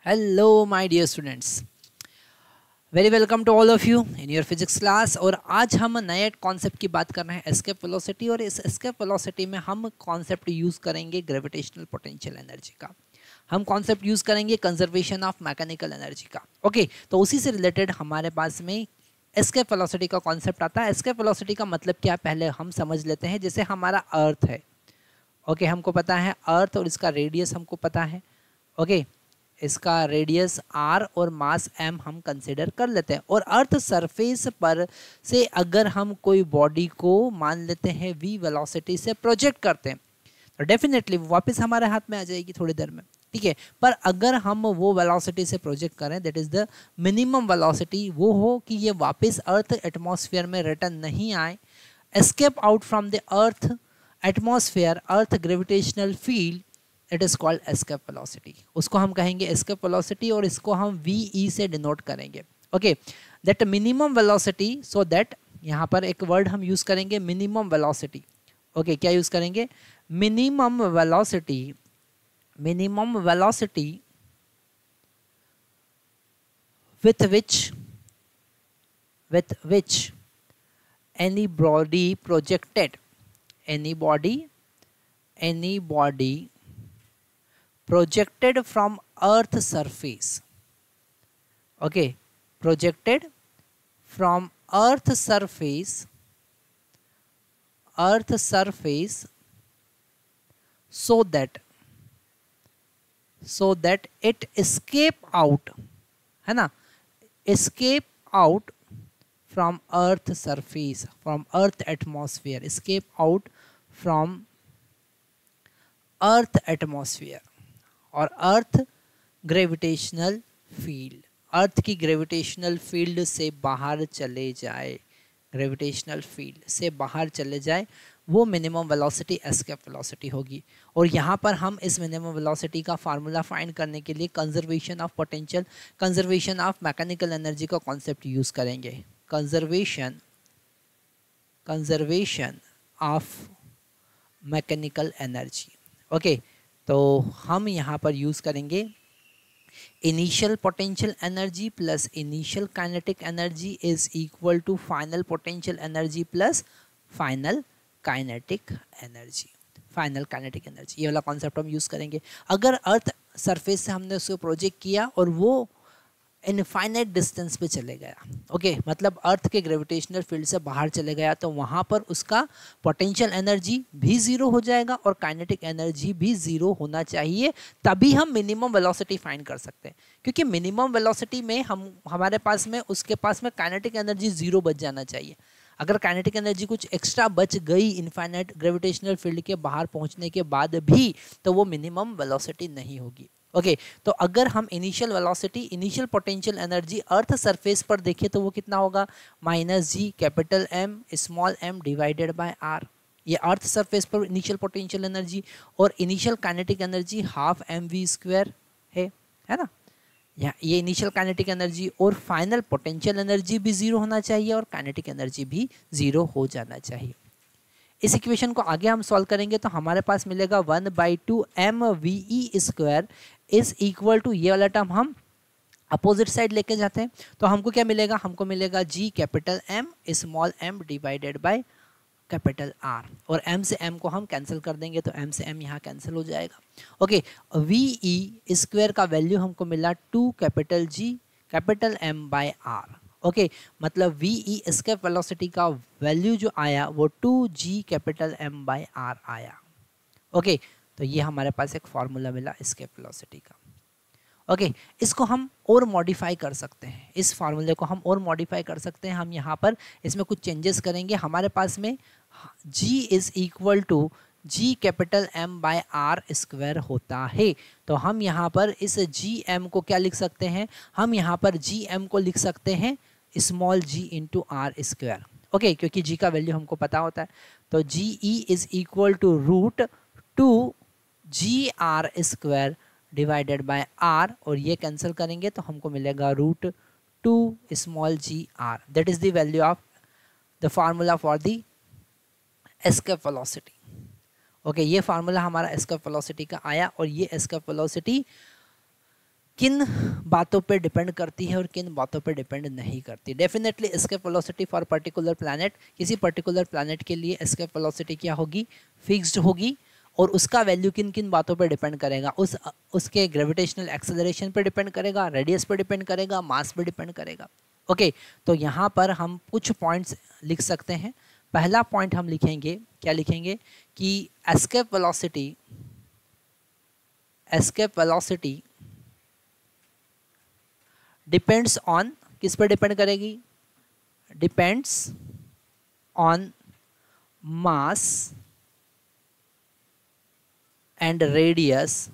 Hello my dear students, very welcome to all of you in your physics class. और आज हम नए concept की बात कर रहे हैं, एस्केप वेलोसिटी। और इस एस्केप वेलोसिटी में हम कॉन्सेप्ट यूज़ करेंगे ग्रेविटेशनल पोटेंशियल एनर्जी का। हम कॉन्सेप्ट यूज़ करेंगे कंजर्वेशन ऑफ मैकेनिकल एनर्जी का। ओके, तो उसी से रिलेटेड हमारे पास में एस्केप वेलोसिटी का कॉन्सेप्ट आता है। एस्केप वेलोसिटी का मतलब क्या, पहले हम समझ लेते हैं। जैसे हमारा अर्थ है, ओके, हमको पता है अर्थ और इसका रेडियस हमको पता है। ओके, इसका रेडियस r और मास m हम कंसिडर कर लेते हैं। और अर्थ सरफेस पर से अगर हम कोई बॉडी को मान लेते हैं v वेलोसिटी से प्रोजेक्ट करते हैं तो डेफिनेटली वो वापस हमारे हाथ में आ जाएगी थोड़ी देर में, ठीक है। पर अगर हम वो वेलोसिटी से प्रोजेक्ट करें, that is the minimum velocity, वो हो कि ये वापस अर्थ एटमॉस्फेयर में रिटर्न नहीं आए, escape out from the earth atmosphere, earth gravitational field, it is called escape velocity. उसको हम कहेंगे एस्केप वेलोसिटी और इसको हम वी से डिनोट करेंगे। Okay, that minimum velocity, so that यहाँ पर एक वर्ड हम यूज करेंगे मिनिमम वेलोसिटी। ओके, क्या यूज करेंगे? Minimum velocity, minimum velocity with which any body projected, any body projected from earth surface, okay, projected from earth surface so that it escape out, है ना, escape out from earth surface, from earth atmosphere, escape out from earth atmosphere और अर्थ gravitational field, अर्थ की gravitational field से बाहर चले जाए, gravitational field से बाहर चले जाए, वो मिनिमम वेलोसिटी एस्केप वेलोसिटी होगी। और यहाँ पर हम इस मिनिमम वेलोसिटी का फार्मूला फाइंड करने के लिए conservation of potential, conservation of mechanical energy का कॉन्सेप्ट यूज़ करेंगे। Conservation of mechanical energy. Okay, तो हम यहाँ पर यूज़ करेंगे initial potential energy plus initial kinetic energy is equal to final potential energy plus final kinetic energy, final kinetic energy, ये वाला concept हम यूज़ करेंगे। अगर अर्थ सरफेस से हमने उसको प्रोजेक्ट किया और वो इनफाइनाइट डिस्टेंस पे चले गया, ओके, मतलब अर्थ के ग्रेविटेशनल फील्ड से बाहर चले गया, तो वहाँ पर उसका पोटेंशियल एनर्जी भी ज़ीरो हो जाएगा और काइनेटिक एनर्जी भी ज़ीरो होना चाहिए, तभी हम मिनिमम वेलोसिटी फाइंड कर सकते हैं। क्योंकि मिनिमम वेलोसिटी में हमारे पास में उसके पास में काइनेटिक एनर्जी ज़ीरो बच जाना चाहिए। अगर काइनेटिक एनर्जी कुछ एक्स्ट्रा बच गई इनफाइनाइट ग्रेविटेशनल फील्ड के बाहर पहुँचने के बाद भी, तो वो मिनिमम वेलोसिटी नहीं होगी। ओके, तो अगर हम initial velocity, initial potential energy earth surface पर देखें तो वो कितना होगा, minus G capital M small m divided by R. ये अर्थ सरफेस पर इनिशियल पोटेंशियल एनर्जी और initial kinetic energy half m v square है ना। ये इनिशियल काइनेटिक एनर्जी और फाइनल पोटेंशियल एनर्जी भी ज़ीरो होना चाहिए और काइनेटिक एनर्जी भी ज़ीरो हो जाना चाहिए। इस इक्वेशन को आगे हम सॉल्व करेंगे तो हमारे पास मिलेगा 1/2 mve square is equal to, ये वाला टर्म हम अपोजिट साइड लेके जाते हैं तो हमको क्या मिलेगा, हमको मिलेगा G capital M small m divided by capital R, और एम से एम को हम कैंसिल कर देंगे तो एम से एम यहाँ कैंसिल हो जाएगा। ओके, वी ई स्क्वायर का वैल्यू हमको मिला 2 capital G capital M by R. Okay, मतलब वी ई एस्केप वेलोसिटी का वैल्यू जो आया वो 2g capital m by R आया। ओके, तो ये हमारे पास एक फॉर्मूला मिला एस्केप वेलोसिटी का। ओके, इसको हम और मॉडिफाई कर सकते हैं, इस फार्मूले को हम और मॉडिफाई कर सकते हैं। हम यहाँ पर इसमें कुछ चेंजेस करेंगे। हमारे पास में g is equal to G capital m by R square होता है, तो हम यहाँ पर इस जी एम को क्या लिख सकते हैं, हम यहाँ पर जी एम को लिख सकते हैं small ji into are square. Okay, क्योंकि जी का वैल्यू हमको पता होता है, तो जी E is equal to root 2 ji are square divided by are, और ये कैंसिल करेंगे तो हमको मिलेगा root 2 small ji are. That is the value of the formula for the escape velocity. Okay, ये फार्मूला हमारा एस्केप वेलोसिटी का आया और ये एस्केप वेलोसिटी किन बातों पे डिपेंड करती है और किन बातों पे डिपेंड नहीं करती। Definitely escape velocity for particular planet, किसी पर्टिकुलर प्लैनेट के लिए एस्केप वेलोसिटी क्या होगी, फिक्स्ड होगी, और उसका वैल्यू किन किन बातों पे डिपेंड करेगा, उसके ग्रेविटेशनल एक्सेलरेशन पे डिपेंड करेगा, रेडियस पे डिपेंड करेगा, मास पे डिपेंड करेगा। ओके, तो यहाँ पर हम कुछ पॉइंट्स लिख सकते हैं। पहला पॉइंट हम लिखेंगे, क्या लिखेंगे कि एस्केप वेलोसिटी डिपेंड्स ऑन, किस पर डिपेंड करेगी, depends on mass and radius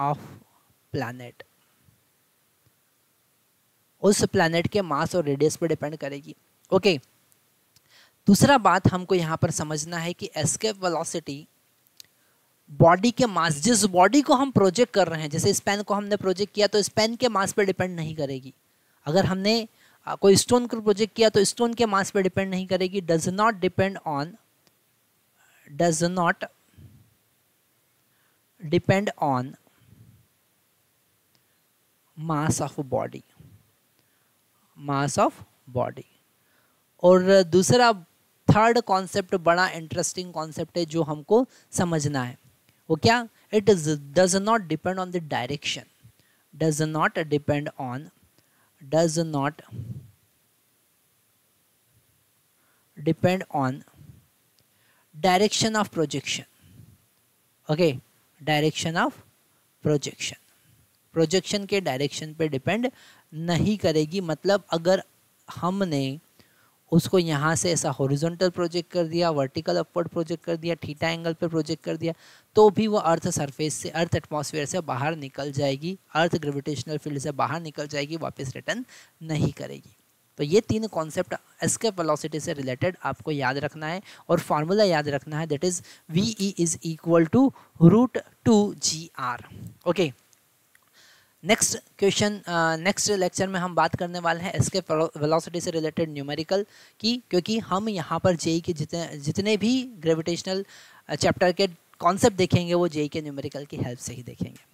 of planet, उस प्लैनेट के मास और रेडियस पर डिपेंड करेगी। ओके, दूसरा बात हमको यहाँ पर समझना है कि एस्केप वेलोसिटी बॉडी के मास, जिस बॉडी को हम प्रोजेक्ट कर रहे हैं, जैसे स्पेन को हमने प्रोजेक्ट किया तो स्पेन के मास पर डिपेंड नहीं करेगी। अगर हमने कोई स्टोन को प्रोजेक्ट किया तो स्टोन के मास पर डिपेंड नहीं करेगी। Does not depend on mass of body. और दूसरा, थर्ड कॉन्सेप्ट बड़ा इंटरेस्टिंग कॉन्सेप्ट है जो हमको समझना है, वो क्या, it does not depend on the direction, does not depend on direction of projection. Okay, direction of projection के डायरेक्शन पे डिपेंड नहीं करेगी। मतलब अगर हमने उसको यहाँ से ऐसा हॉरिजॉन्टल प्रोजेक्ट कर दिया, वर्टिकल अपवर्ड प्रोजेक्ट कर दिया, थीटा एंगल पे प्रोजेक्ट कर दिया, तो भी वो अर्थ सरफेस से, अर्थ एटमॉस्फेयर से बाहर निकल जाएगी, अर्थ ग्रेविटेशनल फील्ड से बाहर निकल जाएगी, वापस रिटर्न नहीं करेगी। तो ये तीन कॉन्सेप्ट एस्केप वेलोसिटी से रिलेटेड आपको याद रखना है, और फार्मूला याद रखना है, that is VE is equal to √2GR। Okay, next question, next lecture में हम बात करने वाले हैं एस्केप वेलोसिटी से रिलेटेड न्यूमेरिकल की, क्योंकि हम यहाँ पर जेई के जितने भी ग्रेविटेशनल चैप्टर के कॉन्सेप्ट देखेंगे वो जेई के न्यूमेरिकल की हेल्प से ही देखेंगे।